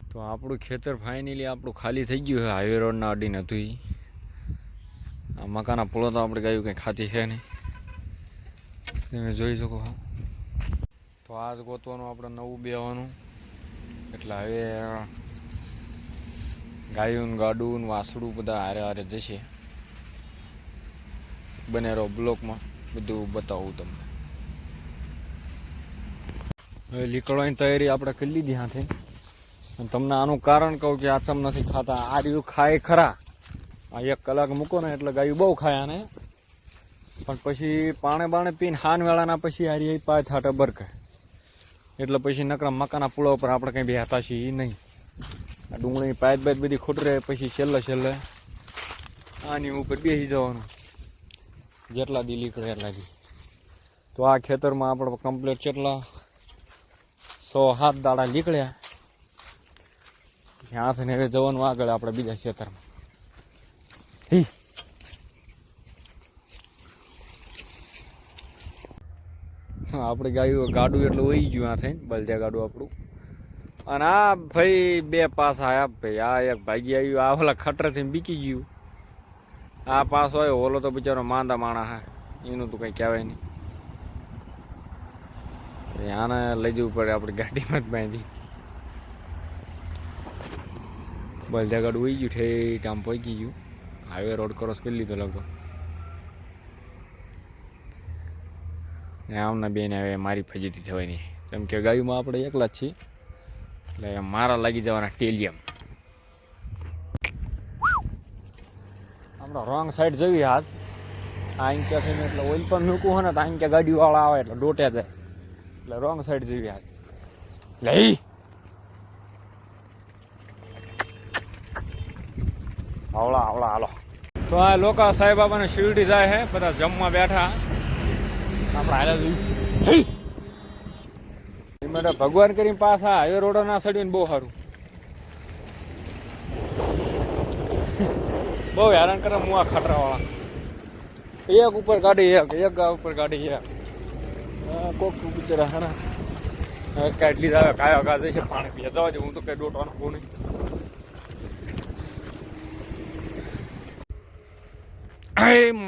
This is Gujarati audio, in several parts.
તો આપણું ખેતર ફાઇનલી આપણું ખાલી થઈ ગયું છે. હાઈવે રોડના અડીને હતું એ. આ મકાના પૂળો તો આપણે ગાયું કંઈ ખાતી છે નહીં, તમે જોઈ શકો છો. તો આ જ ગોતવાનું આપણે નવું બેવાનું. એટલે હવે ગાયું ગાડું વાસડું બધા હારે હારે જશે. બને રહો બ્લોકમાં, બધું બતાવું તમને. હવે નીકળવાની તૈયારી આપણે કરી લીધી હાથે. તમને આનું કારણ કહું કે આચમ નથી ખાતા. આ રહ્યું ખાય ખરા, આ 1 કલાક મૂકો ને એટલે ગાયું બહુ ખાય આને. પણ પછી પાણે પીને હાન વેળાના પછી આ રહી પાય થાટે બરકે. એટલે પછી નકરા મકાના પૂળા ઉપર આપણે કંઈ બેહતા છીએ નહીં. આ ડુંગળીની પાયત બધી ખૂટરે પછી છેલ્લે આની ઉપર બેસી જવાનું. જેટલા દી નીકળે એટલા દી. તો આ ખેતરમાં આપણે કમ્પ્લીટ કેટલા 6-7 દાડા નીકળ્યા. ત્યાંથી હવે જવાનું આગળ આપણે બીજા ખેતરમાં. આપણે ગાડું એટલે વહી ગયું આ થઈને બળદિયા ગાડું આપણું. અને આ ભાઈ 2 પાસ આવ્યા ભાઈ. આ એક ભાગી આવ્યું, આ ઓલા ખટરેથી બીકી ગયું. આ પાસ હોય ઓલો તો બિચારો માંદા માણા હા, એનું તો કંઈ કહેવાય નહીં. આને લઈ જવું પડે આપણી ગાડીમાં જ બાંધી. બળદિયા ગાડું વહી ગયું, ઠેઠ આમ પહોંચી ગયું. હાઈવે રોડ ક્રોસ કરી લીધો લગભગ. આમના બેન હવે મારી ફજીતી થવાની. કેમ કે ગાયુંમાં આપણે એકલા જ છીએ એટલે મારા લાગી જવાના ટેલિયમ. આપણે રોંગ સાઈડ જઈએ હાથ. આ ઇંક્યા થઈને એટલે ઓઇલ પંપ મૂકવું હોય ને તો ઇંક્યા ગાડીવાળા આવે એટલે ડોટ્યા જાય. એટલે રોંગ સાઈડ જઈએ હાથ. લઈ આવડા હાલો. તો આ લોકો સાહેબ બાબાને શિરડી જાય છે, બધા જમવા બેઠા. આપણે હાલ્યા જોયું માટે ભગવાન કરીને પાછા હાઈવે રોડ ના સડીને બહુ સારું. બહુ હેરાન કરે હું આ ખટરાવાળા. એક ઉપર ગાડી એક ઉપર ગાડી એક. કોક બિચારા હારા કાઢલી આવે કાયો ઘા જશે પાણી પીએ જવા છે. હું તો કઈ ડોટવાનું બહુ નહીં.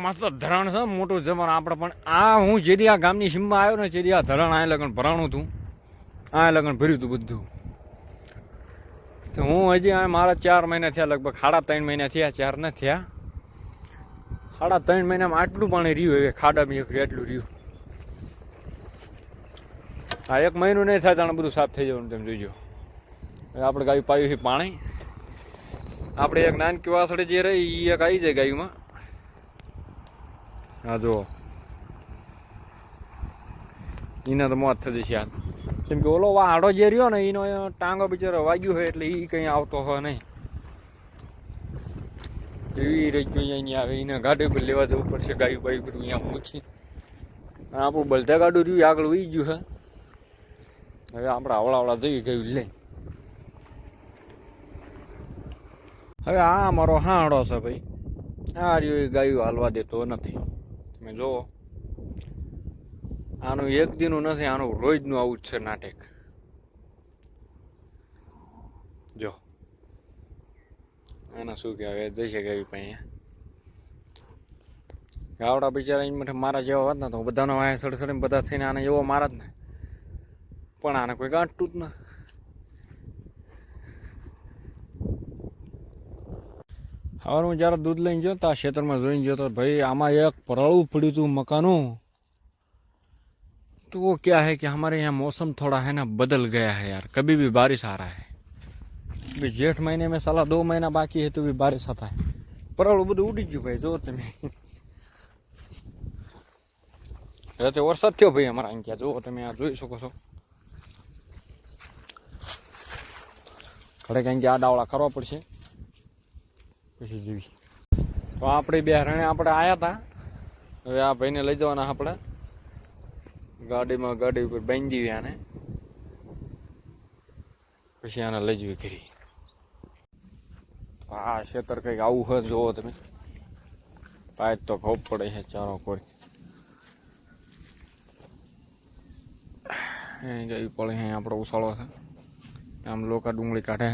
મસ્ત ધરણ છે મોટું જમણ આપણે. પણ આ હું જેથી આ ગામની સીમમાં આવ્યો ને જેથી આ ધરણ આ લગન ભરાણું હતું, આ લગન ભર્યું હતું બધું. તો હું હજી આ મારા 4 મહિના થયા, લગભગ 3.5 મહિના થયા, 4 ન થયા. 3.5 મહિનામાં આટલું પાણી રહ્યું હવે ખાડામાં એક એટલું રહ્યું. આ 1 મહિનો નહીં થાય તાણે બધું સાફ થઈ જવાનું. તમે જોઈજો. હવે આપણે ગાયું પાયું છે પાણી. આપણે એક નાનકી વાસળી જે રહી એ એક આવી જાય ગાયુંમાં. હા જો એના તો મોત થઈ જશે. કેમ કે ઓલો વાડો જે રહ્યો ને એનો ટાંગો બિચારો વાગ્યું હોય એટલે એ કંઈ આવતો હોય નહીં. એવી રહી ગયું અહીંયા આવે. એને ગાડી પર લેવા જવું પડશે. ગાયું બાયું બધું અહીંયા મૂકી. આપણું બળદા ગાડું રહ્યું આગળ વહી ગયું છે. હવે આપણે આવડા જઈ ગયું લે. હવે આ મારો હાંડો છે ભાઈ. આ રહ્યું એ ગાયું હાલવા દેતો નથી. તમે જુઓ આનું એક દીનું નથી, આનું રોજનું આવું જ છે નાટક. જો આના શું કહેવાય જઈ ગાયું પણ ગાવડા બિચારા એમ મારા જેવા હોત ને તો બધાનો વાયા સડસડીને બધા થઈને આને એવો મારા જ ને. પણ આને કોઈ ગાંઠતું જ ના. હવે હું જ્યારે દૂધ લઈને ગયો તો આ ખેતરમાં જોઈને ગયો તો ભાઈ આમાં એક પરળું પડ્યું હતું મકાનું. तो वो क्या है कि हमारे यहाँ मौसम थोड़ा है ना बदल गया है यार. कभी भी बारिश आ रहा है. अभी जेठ महीने में साला 2 महीना बाकी है तो भी बारिश आता है. परळું બધું ઉડી ગયું ભાઈ. જો તમે રાતે વરસાદ થયો ભાઈ અમારા અહીં. ક્યાં જો તમે આ જોઈ શકો છો. ખડે કંઈક આ ડાવડા કરવા પડશે પછી જેવી. તો આપણે 2 હરણે આપણે આવ્યા હતા. હવે આ ભાઈને લઈ જવાના આપણે ગાડી ઉપર બાંધી દીધી આને. પછી આને લઈ જવી કરી. તો આ ખેતર કંઈક આવું હોય જોવો તમે. પાયત તો ખોપ પડે છે ચારો કોઈ. ગયું પડે છે આપણો ઉછાળો છે. આમ લોકો ડુંગળી કાઢે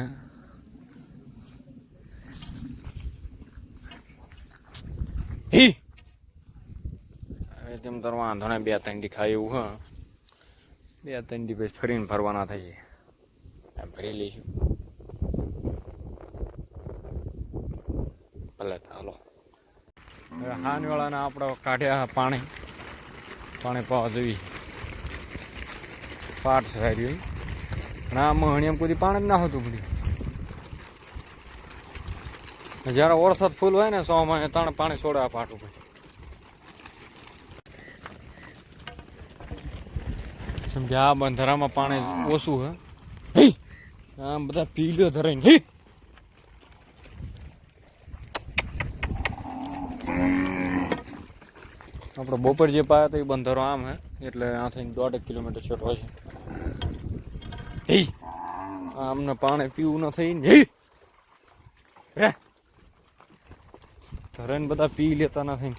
હે હવે તેમ તાર વાંધો ને 2-3 દી ખાય એવું હા 2-3 દી પછી ફરીને ફરવાના થઈ જાય ભરી લઈશું ભલે ચાલો હવે હાનવાળાના આપણે કાઢ્યા પાણી પાવા જોઈ પાટ સારી હોય અને આ મહણિયમ કોઈ પાણી જ ના હોતું બધું જ્યારે વરસાદ ફૂલ હોય ને 100 માં ત્રણ પાણી છોડે આ પાટ ઉપર સમજે આ બંધારામાં પાણી ઓછું હે આમ બધા પીલ્યો ધરાઈને હે આપણે બપોર જે પાયા તો એ બંધારો આમ હે એટલે આથી 1.5 કિલોમીટર છોટ હોય છે હે આમને પાણી પીવું ન થઈ ને હે ધરાઈને બધા પી લેતા નથી